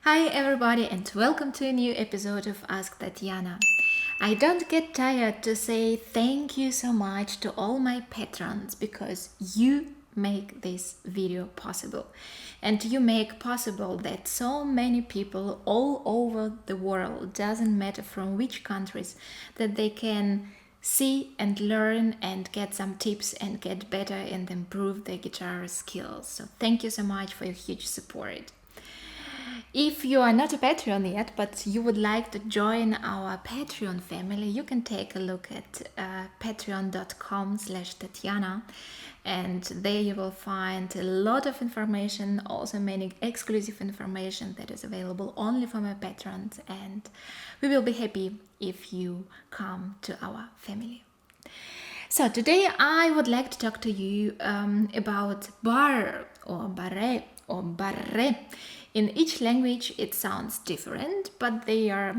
Hi everybody and welcome to a new episode of Ask Tatyana. I don't get tired to say thank you so much to all my patrons because you make this video possible. And you make possible that so many people all over the world, doesn't matter from which countries, that they can see and learn and get some tips and get better and improve their guitar skills. So thank you so much for your huge support. If you are not a Patreon yet, but you would like to join our Patreon family, you can take a look at patreon.com/Tatyana, and there you will find a lot of information, also many exclusive information that is available only for my patrons, and we will be happy if you come to our family. So today I would like to talk to you about Barre or Barré or Barré. In each language it sounds different, but there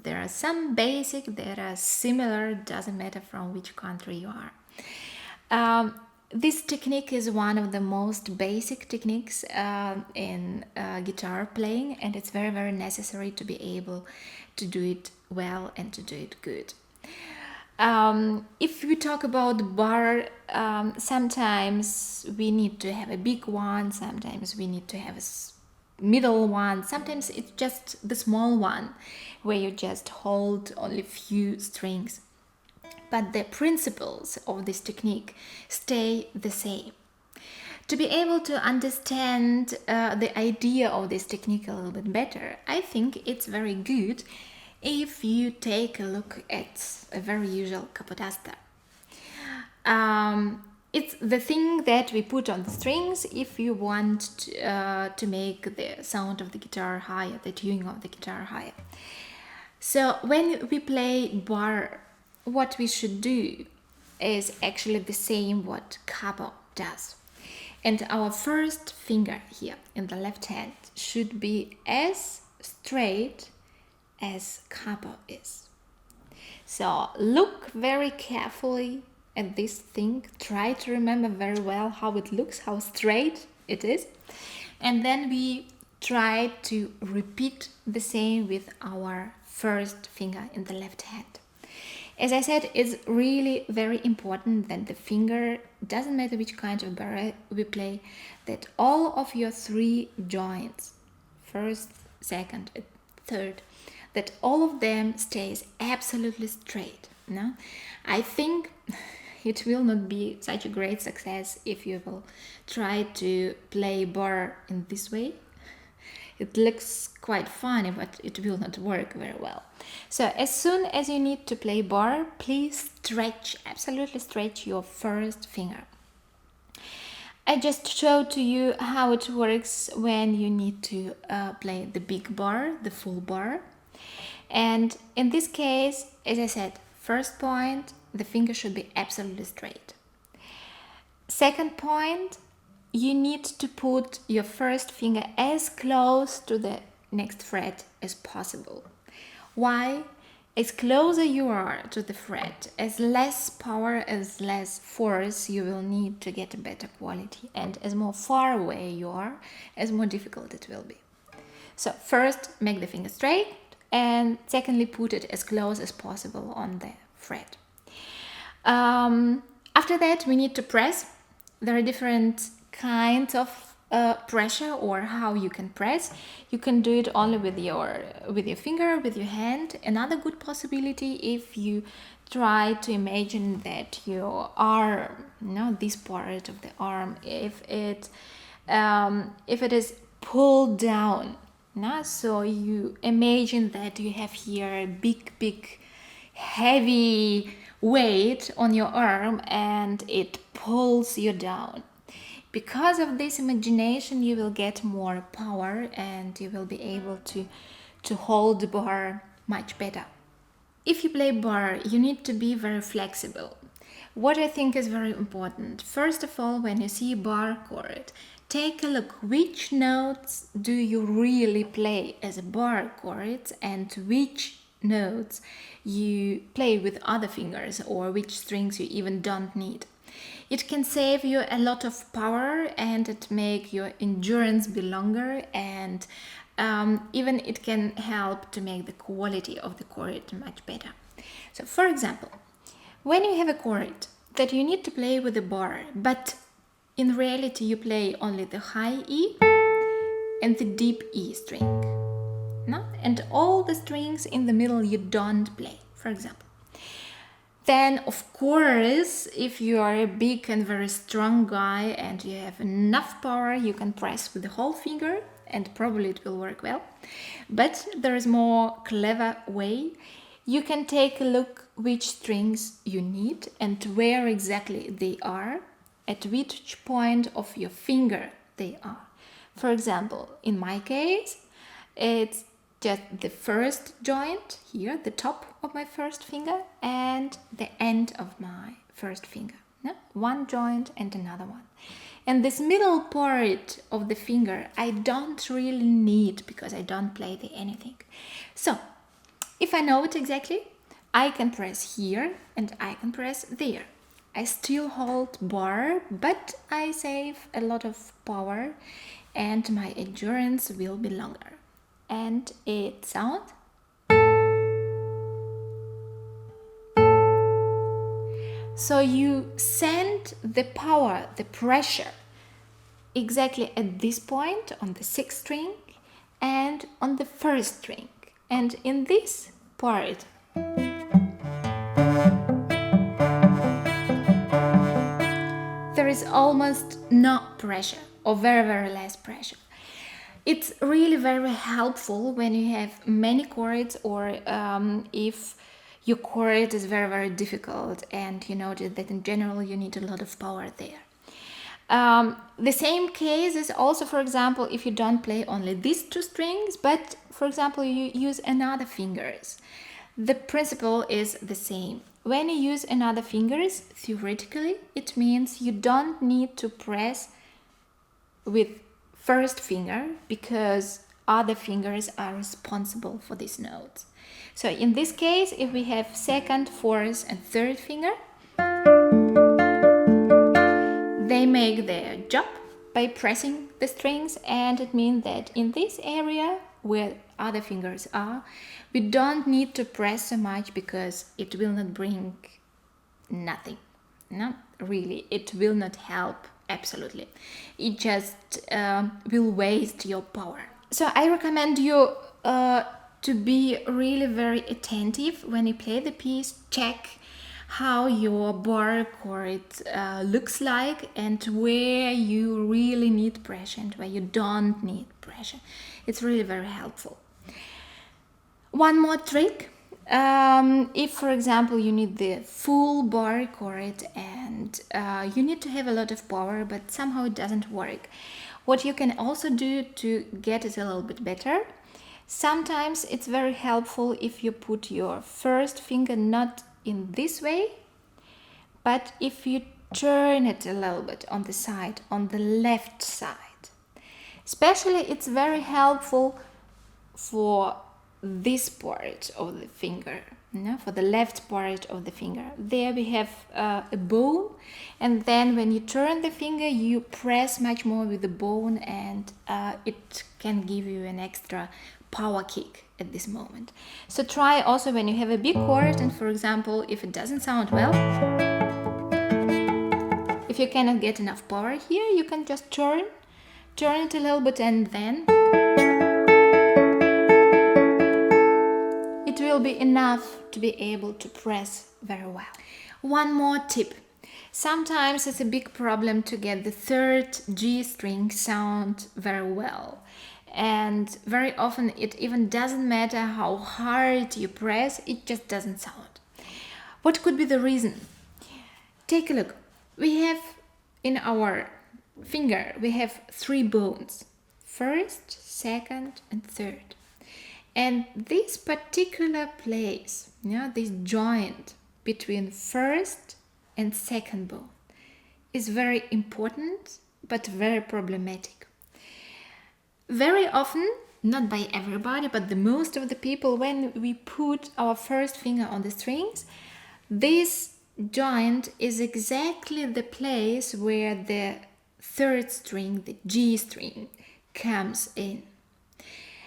are some basic, there are similar, doesn't matter from which country you are. This technique is one of the most basic techniques in guitar playing, and it's very, very necessary to be able to do it well and to do it good. If we talk about bar, sometimes we need to have a big one, sometimes we need to have a middle one, sometimes it's just the small one where you just hold only few strings. But the principles of this technique stay the same. To be able to understand the idea of this technique a little bit better, I think it's very good if you take a look at a very usual capotaster. It's the thing that we put on the strings if you want to make the sound of the guitar higher, the tuning of the guitar higher. So when we play bar, what we should do is actually the same what capo does. And our first finger here in the left hand should be as straight as capo is. So look very carefully at this thing, try to remember very well how it looks, how straight it is, and then we try to repeat the same with our first finger in the left hand. As I said, it's really very important that the finger, doesn't matter which kind of barre we play, that all of your three joints, first, second, and third, that all of them stays absolutely straight. No? I think it will not be such a great success if you will try to play bar in this way. It looks quite funny, but it will not work very well. So as soon as you need to play bar, please stretch, absolutely stretch your first finger. I just showed to you how it works when you need to play the big bar, the full bar. And in this case, as I said, first point, the finger should be absolutely straight. Second point, you need to put your first finger as close to the next fret as possible. Why? As closer you are to the fret, as less power, as less force you will need to get a better quality. And as more far away you are, as more difficult it will be. So first, make the finger straight, and secondly, put it as close as possible on the fret. After that, we need to press. There are different kinds of pressure or how you can press. You can do it only with your finger, with your hand. Another good possibility, if you try to imagine that your arm, this part of the arm, if it is pulled down, so you imagine that you have here a big heavy weight on your arm and it pulls you down. Because of this imagination, you will get more power and you will be able to hold the bar much better. If you play bar, you need to be very flexible. What I think is very important, first of all, when you see bar chord, take a look which notes do you really play as a bar chord and which notes you play with other fingers or which strings you even don't need. It can save you a lot of power and it make your endurance be longer, and Even it can help to make the quality of the chord much better. So for example, when you have a chord that you need to play with the bar, but in reality you play only the high E and the deep E string, no? And all the strings in the middle you don't play, for example. Then, of course, if you are a big and very strong guy and you have enough power, you can press with the whole finger and probably it will work well. But there is more clever way. You can take a look which strings you need and where exactly they are, at which point of your finger they are. For example, in my case, it's just the first joint here, the top of my first finger, and the end of my first finger. No? One joint and another one. And this middle part of the finger I don't really need because I don't play the anything. So, if I know it exactly, I can press here and I can press there. I still hold bar, but I save a lot of power and my endurance will be longer. And it sounds. So you send the power, the pressure, exactly at this point on the sixth string and on the first string. And in this part, there is almost no pressure or very, very less pressure. It's really very helpful when you have many chords or if your chord is very, very difficult and you notice that in general you need a lot of power there. The same case is also, for example, if you don't play only these two strings, but for example you use another fingers. The principle is the same. When you use another fingers, theoretically, it means you don't need to press with first finger because other fingers are responsible for these notes. So in this case, if we have second, fourth and third finger, they make their job by pressing the strings, and it means that in this area where other fingers are, we don't need to press so much because it will not bring nothing. No, really, it will not help. Absolutely. It just will waste your power. So I recommend you to be really very attentive when you play the piece. Check how your bar chord looks like and where you really need pressure and where you don't need pressure. It's really very helpful. One more trick. If, for example, you need the full bar chord and you need to have a lot of power, but somehow it doesn't work, what you can also do to get it a little bit better, sometimes it's very helpful if you put your first finger not in this way, but if you turn it a little bit on the side, on the left side. Especially it's very helpful for this part of the finger, for the left part of the finger. There we have a bone, and then when you turn the finger you press much more with the bone, and it can give you an extra power kick at this moment. So try also when you have a big chord, and for example if it doesn't sound well, if you cannot get enough power here, you can just turn it a little bit, and then it will be enough to be able to press very well. One more tip. Sometimes it's a big problem to get the third G string sound very well. And very often it even doesn't matter how hard you press, it just doesn't sound. What could be the reason? Take a look. We have in our finger, we have 3 bones. First, second and third. And this particular place, this joint between first and second bone is very important but very problematic. Very often, not by everybody, but the most of the people, when we put our first finger on the strings, this joint is exactly the place where the third string, the G string, comes in.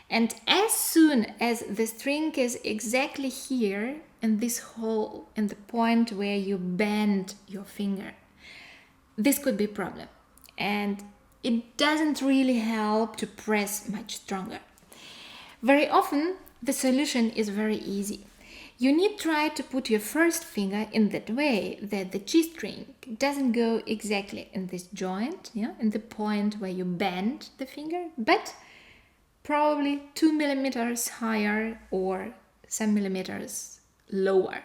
And as soon as the string is exactly here in this hole, in the point where you bend your finger, this could be a problem. And it doesn't really help to press much stronger. Very often, the solution is very easy. You need to try to put your first finger in that way that the G string doesn't go exactly in this joint, in the point where you bend the finger, but probably 2 millimeters higher or some millimeters lower.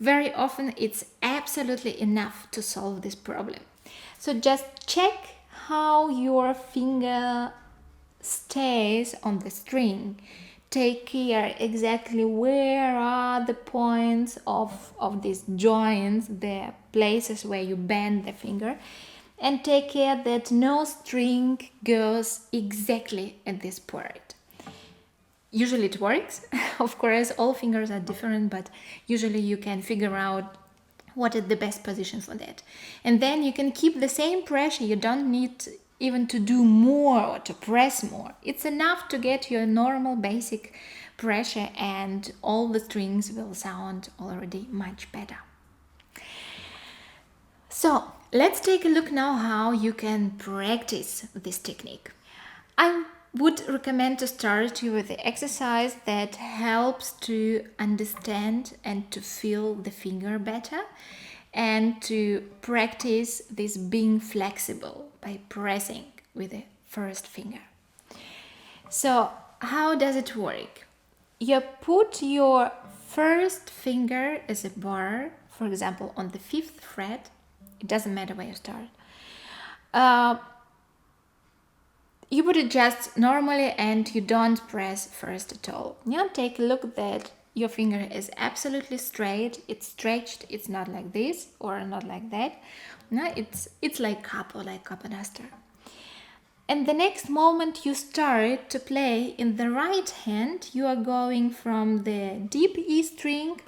Very often it's absolutely enough to solve this problem. So just check how your finger stays on the string. Take care exactly where are the points of these joints, the places where you bend the finger, and take care that no string goes exactly at this part. Usually it works. Of course, all fingers are different, but usually you can figure out what is the best position for that. And then you can keep the same pressure. You don't need even to do more or to press more. It's enough to get your normal basic pressure, and all the strings will sound already much better. So let's take a look now how you can practice this technique. I would recommend to start you with the exercise that helps to understand and to feel the finger better, and to practice this being flexible by pressing with the first finger. So how does it work? You put your first finger as a bar, for example, on the 5th fret. It doesn't matter where you start. You put it just normally and you don't press first at all. Take a look that your finger is absolutely straight, it's stretched, it's not like this or not like that. No, it's like cup or like cup duster. And the next moment you start to play in the right hand, you are going from the deep E string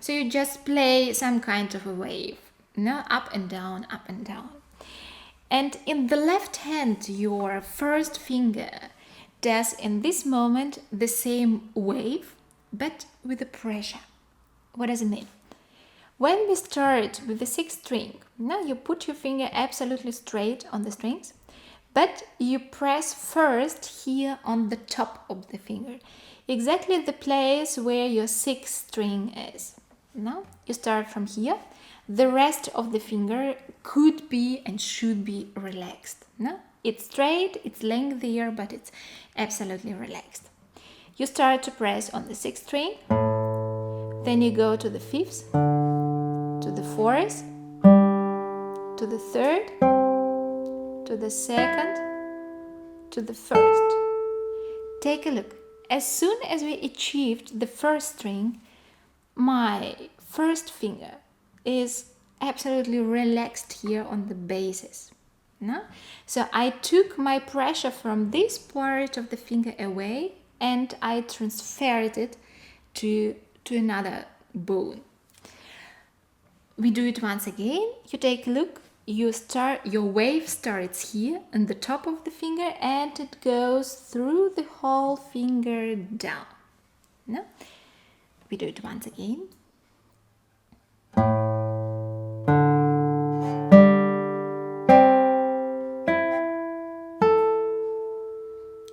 So you just play some kind of a wave, up and down, up and down. And in the left hand, your first finger does in this moment the same wave, but with the pressure. What does it mean? When we start with the 6th string, now you put your finger absolutely straight on the strings, but you press first here on the top of the finger, exactly the place where your 6th string is. Now you start from here. The rest of the finger could be and should be relaxed. No? It's straight, it's lengthier, but it's absolutely relaxed. You start to press on the 6th string, then you go to the 5th, to the 4th, to the 3rd, to the 2nd, to the 1st. Take a look. As soon as we achieved the 1st string, my first finger is absolutely relaxed here on the basis. No? So I took my pressure from this part of the finger away and I transferred it to another bone. We do it once again. You take a look. Your wave starts here on the top of the finger and it goes through the whole finger down. No? We do it once again.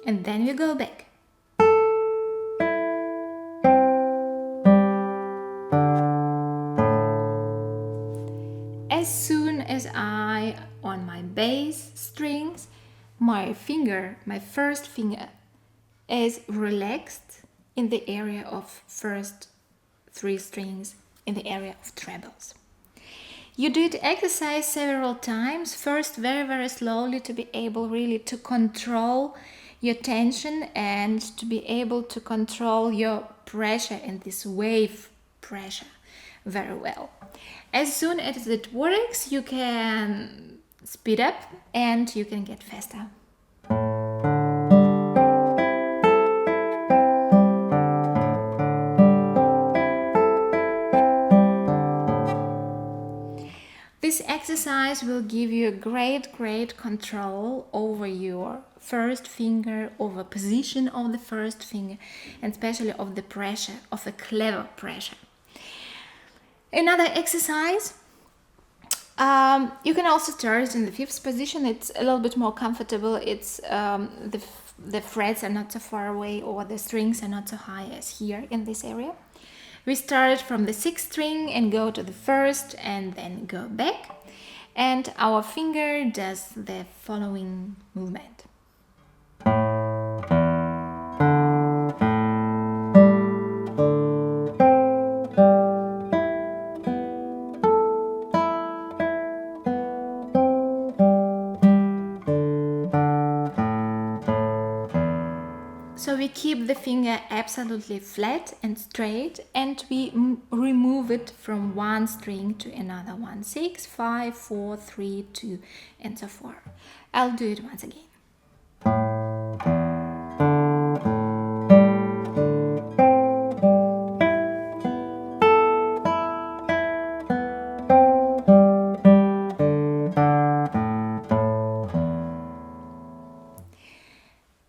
And then we go back. As soon as on my bass strings, my first finger is relaxed in the area of first 3 strings, in the area of trebles. You do the exercise several times, first very, very slowly to be able really to control your tension and to be able to control your pressure and this wave pressure very well. As soon as it works, you can speed up and you can get faster. This exercise will give you great control over your first finger, over position of the first finger, and especially of the pressure, of the clever pressure. Another exercise, you can also start in the fifth position. It's a little bit more comfortable. It's the frets are not so far away, or the strings are not so high as here in this area. We start from the sixth string and go to the first and then go back. And our finger does the following movement. So we keep the finger absolutely flat and straight, and we remove it from one string to another one. 6, 5, 4, 3, 2, and so forth. I'll do it once again.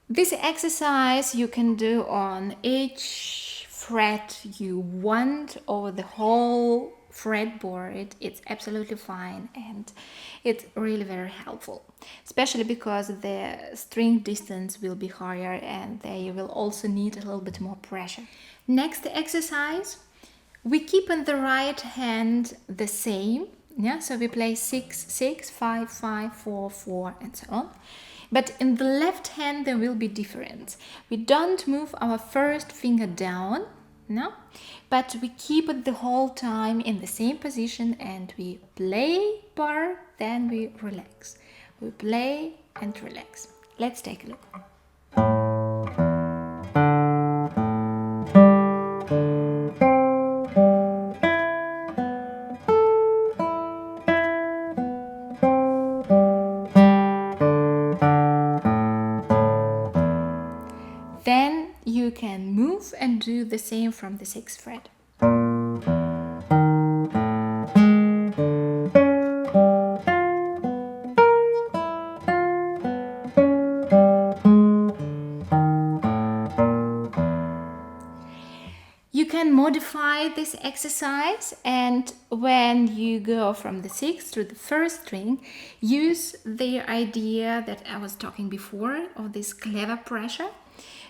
This exercise you can do on each fret you want over the whole fretboard. It's absolutely fine, and it's really very helpful, especially because the string distance will be higher and there you will also need a little bit more pressure. Next exercise, we keep in the right hand the same, so we play 6, 6, 5, 5, 4, 4, and so on. But in the left hand there will be difference. We don't move our first finger down, but we keep it the whole time in the same position, and we play bar, then we relax. We play and relax. Let's take a look. Then you can move and do the same from the 6th fret. You can modify this exercise, and when you go from the 6th to the 1st string, use the idea that I was talking before of this clever pressure.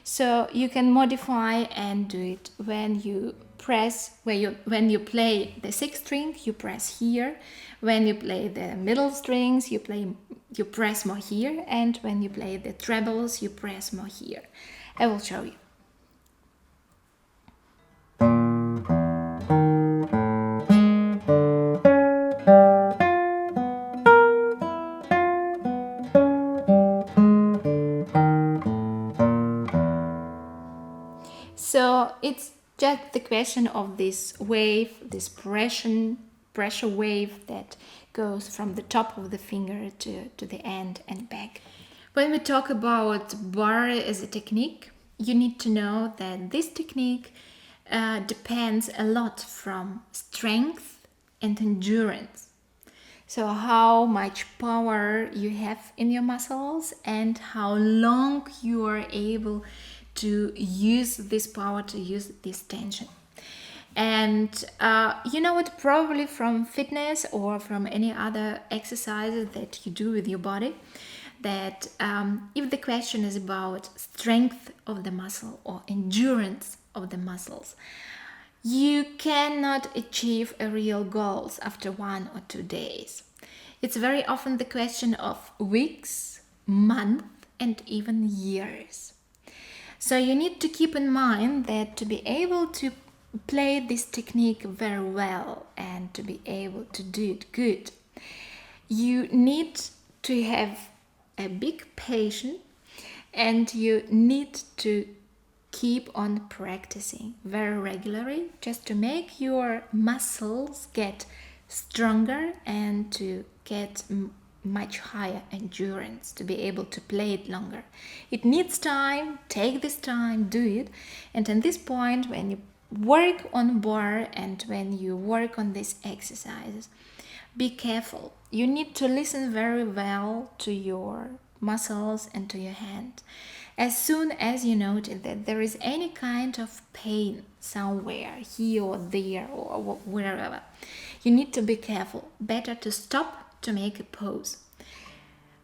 So you can modify and do it when you press, when you play the 6th string, you press here. When you play the middle strings, you press more here, and when you play the trebles, you press more here. I will show you. So it's just the question of this wave, this pressure wave that goes from the top of the finger to the end and back. When we talk about Barre as a technique, you need to know that this technique depends a lot from strength and endurance. So how much power you have in your muscles and how long you are able to use this power, to use this tension. And you know it probably from fitness or from any other exercises that you do with your body, that if the question is about strength of the muscle or endurance of the muscles, you cannot achieve a real goals after 1 or 2 days. It's very often the question of weeks, months, and even years. So you need to keep in mind that to be able to play this technique very well and to be able to do it good, you need to have a big patience, and you need to keep on practicing very regularly just to make your muscles get stronger and to get much higher endurance, to be able to play it longer. It needs time. Take this time, do it, and at this point, work on bar and when you work on these exercises, be careful. You need to listen very well to your muscles and to your hand. As soon as you notice that there is any kind of pain somewhere, here or there or wherever, you need to be careful. Better to stop, to make a pause.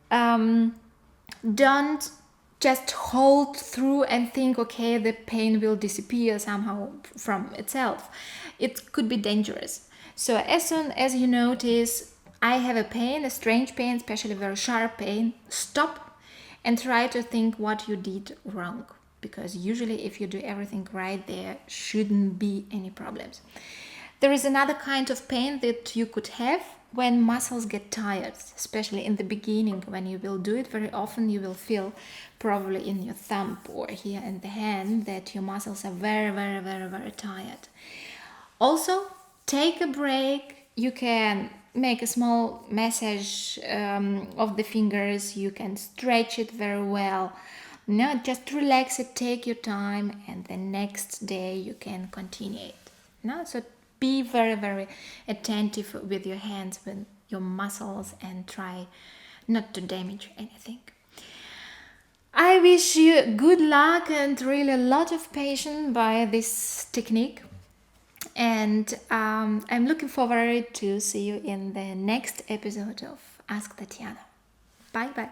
Don't just hold through and think, okay, the pain will disappear somehow from itself. It could be dangerous. So as soon as you notice, I have a pain, a strange pain, especially very sharp pain, stop and try to think what you did wrong. Because usually if you do everything right, there shouldn't be any problems. There is another kind of pain that you could have when muscles get tired, especially in the beginning. When you will do it, very often you will feel probably in your thumb or here in the hand that your muscles are very, very, very, very tired. Also, take a break. You can make a small massage of the fingers. You can stretch it very well. No, just relax it, take your time, and the next day you can continue it. No, so be very, very attentive with your hands, with your muscles, and try not to damage anything. I wish you good luck and really a lot of patience by this technique. And I'm looking forward to see you in the next episode of Ask Tatyana. Bye bye.